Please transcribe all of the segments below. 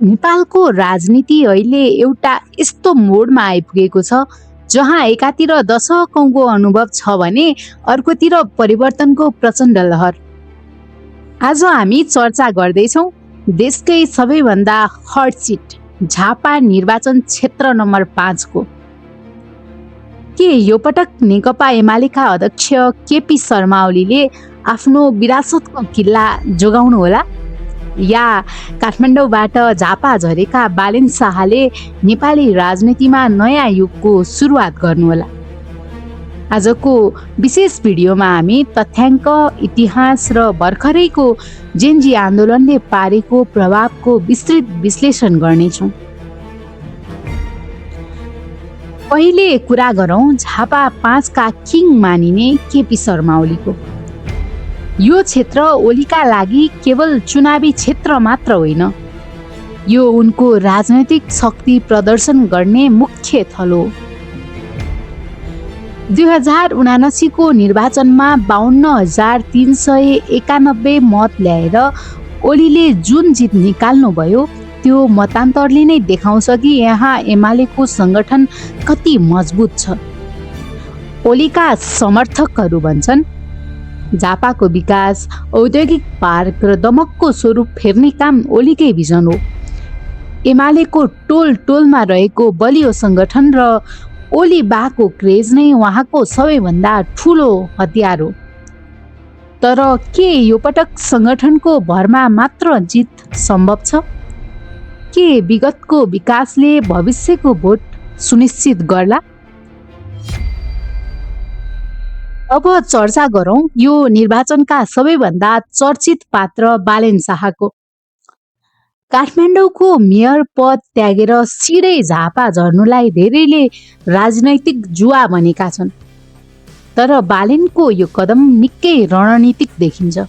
नेपालको राजनीति अहिले एउटा यस्तो मोडमा आइपुगेको छ जहाँ एकातिर दशकौँको अनुभव छ भने अर्कोतिर परिवर्तनको प्रचण्ड लहर। आज हामी चर्चा गर्दैछौँ देशकै सबैभन्दा हट सिट झापा निर्वाचन क्षेत्र नम्बर 5 को। के यो पटक नेकपा एमालेका अध्यक्ष केपी शर्मा ओलीले आफ्नो विरासतको किल्ला जोगाउनु होला या काठमाडौँबाट झापा झरेका बालेन शाहले नेपाली राजनीतिमा नयाँ युगको सुरुवात गर्नुहोला? आजको विशेष भिडियोमा हामी तथ्याङ्क, इतिहास र भर्खरैको जेनजी आन्दोलनले पारेको प्रभावको विस्तृत विश्लेषण गर्नेछौँ। पहिले कुरा गरौँ झापा 5 का किङ मानिने केपी शर्मा ओलीको। यो क्षेत्र ओलीका लागि केवल चुनावी क्षेत्र मात्र होइन, यो उनको राजनैतिक शक्ति प्रदर्शन गर्ने मुख्य थल हो। 2079 को निर्वाचनमा 52,391 मत ल्याएर ओलीले जुन जित निकाल्नुभयो त्यो मतान्तरले नै देखाउँछ कि यहाँ एमालेको सङ्गठन कति मजबुत छ। ओलीका समर्थकहरू भन्छन् झापाको विकास, औद्योगिक पार्क र दमकको स्वरूप फेर्ने काम ओलीकै भिजन हो। एमालेको टोल टोलमा रहेको बलियो सङ्गठन र ओली बाको क्रेज नै उहाँको सबैभन्दा ठुलो हतियार हो। तर के यो पटक सङ्गठनको भरमा मात्र जित सम्भव छ? के विगतको विकासले भविष्यको भोट सुनिश्चित गर्ला? अब चर्चा गरौँ यो निर्वाचनका सबैभन्दा चर्चित पात्र बालेन शाहको। काठमाडौँको मेयर पद त्यागेर सिधै झापा झर्नुलाई धेरैले राजनैतिक जुवा भनेका छन्, तर बालेनको यो कदम निकै रणनीतिक देखिन्छ।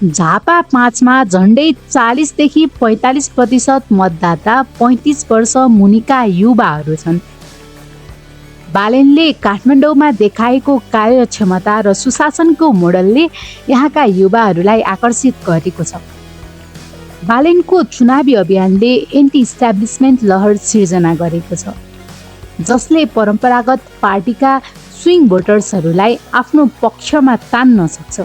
झापा 5 मा झन्डै 40 देखि 45% मतदाता 35 वर्ष मुनिका युवाहरू छन्। बालेनले काठमाडौँमा देखाएको कार्यक्षमता र सुशासनको मोडलले यहाँका युवाहरूलाई आकर्षित गरेको छ। बालेनको चुनावी अभियानले एन्टी इस्टाब्लिसमेन्ट लहर सिर्जना गरेको छ, जसले परम्परागत पार्टीका स्विङ भोटर्सहरूलाई आफ्नो पक्षमा तान्न सक्छ।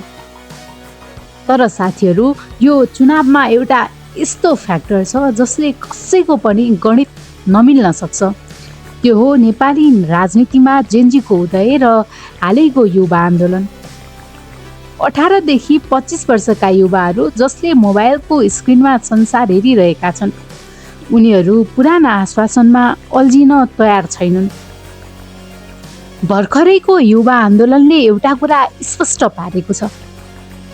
तर साथीहरू, यो चुनावमा एउटा यस्तो फ्याक्टर छ जसले कसैको पनि गणित नमिल्न सक्छ। त्यो हो नेपाली राजनीतिमा जेनजीको उदय र हालैको युवा आन्दोलन। 18 देखि 25 वर्षका युवाहरू जसले मोबाइलको स्क्रिनमा संसार हेरिरहेका छन्, उनीहरू पुराना आश्वासनमा अल्झिन तयार छैनन्। भर्खरैको युवा आन्दोलनले एउटा कुरा स्पष्ट पारेको छ,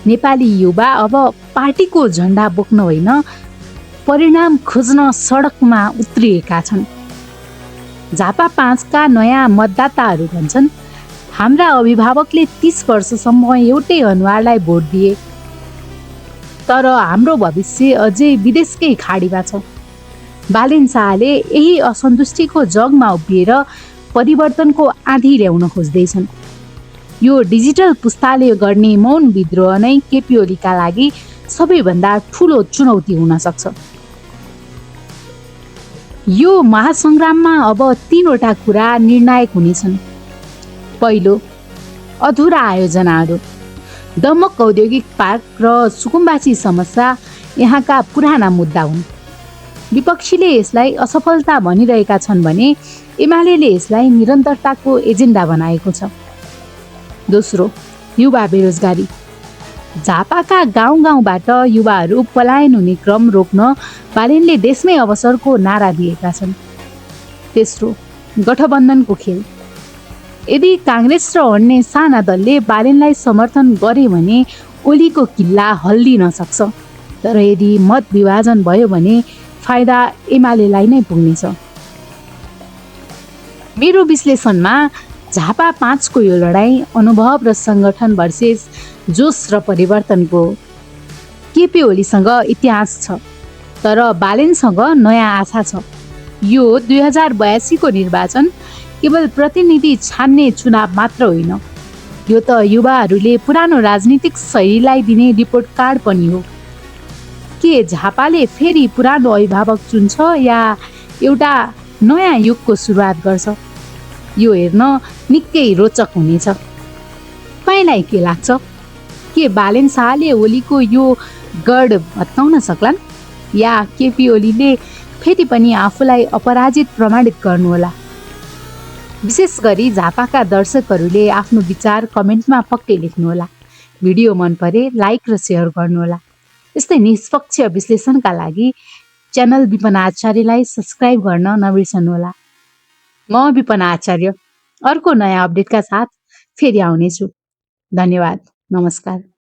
नेपाली युवा अब पार्टीको झन्डा बोक्न होइन, परिणाम खोज्न सडकमा उत्रिएका छन्। झापा 5 का नयाँ मतदाताहरू भन्छन् हाम्रा अभिभावकले 30 वर्षसम्म एउटै अनुहारलाई भोट दिए, तर हाम्रो भविष्य अझै विदेशकै खाडीमा छ। बालेन शाहले यही असन्तुष्टिको जगमा उभिएर परिवर्तनको आँधी ल्याउन खोज्दैछन्। यो डिजिटल पुस्ताले गर्ने मौन विद्रोह नै केपी ओलीका लागि सबैभन्दा ठुलो चुनौती हुन सक्छ। यो महासङ्ग्राममा अब 3वटा कुरा निर्णायक हुनेछन्। पहिलो, अधुरा आयोजनाहरू। दमक औद्योगिक पार्क र सुकुम्बासी समस्या यहाँका पुराना मुद्दा हुन्। विपक्षीले यसलाई असफलता भनिरहेका छन् भने एमालेले यसलाई निरन्तरताको एजेन्डा बनाएको छ। दोस्रो, युवा बेरोजगारी। झापाका गाउँ गाउँबाट युवाहरू पलायन हुने क्रम रोक्न बालेनले देशमै अवसरको नारा दिएका छन्। तेस्रो, गठबन्धनको खेल। यदि काङ्ग्रेस र अन्य साना दलले बालेनलाई समर्थन गरे भने ओलीको किल्ला हल्लिन सक्छ, तर यदि मत विभाजन भयो भने फाइदा एमालेलाई नै पुग्नेछ। मेरो विश्लेषणमा झापा 5 को यो लडाईँ अनुभव र सङ्गठन भर्सेस जोस र परिवर्तनको। केपी ओलीसँग इतिहास छ, तर बालेनसँग नयाँ आशा छ। यो 2082 को निर्वाचन केवल प्रतिनिधि छान्ने चुनाव मात्र होइन, यो त युवाहरूले पुरानो राजनीतिक शैलीलाई दिने रिपोर्ट कार्ड पनि हो। के झापाले फेरि पुरानो अभिभावक चुन्छ या एउटा नयाँ युगको सुरुवात गर्छ? यो हेर्न निकै रोचक हुनेछ। तपाईँलाई के लाग्छ? के बालेन शाहले ओलीको यो गढ भत्काउन सक्लान् या केपी ओलीले फेरि पनि आफूलाई अपराजित प्रमाणित गर्नुहोला? विशेष गरी झापाका दर्शकहरूले आफ्नो विचार कमेन्टमा पक्कै लेख्नुहोला। भिडियो मन परे लाइक र सेयर गर्नुहोला। यस्तै निष्पक्ष विश्लेषणका लागि च्यानल विपन आचार्यलाई सब्स्क्राइब गर्न नबिर्सनुहोला। म विपन आचार्य अर्को नयाँ अपडेटका साथ फेरि आउनेछु। धन्यवाद। नमस्कार।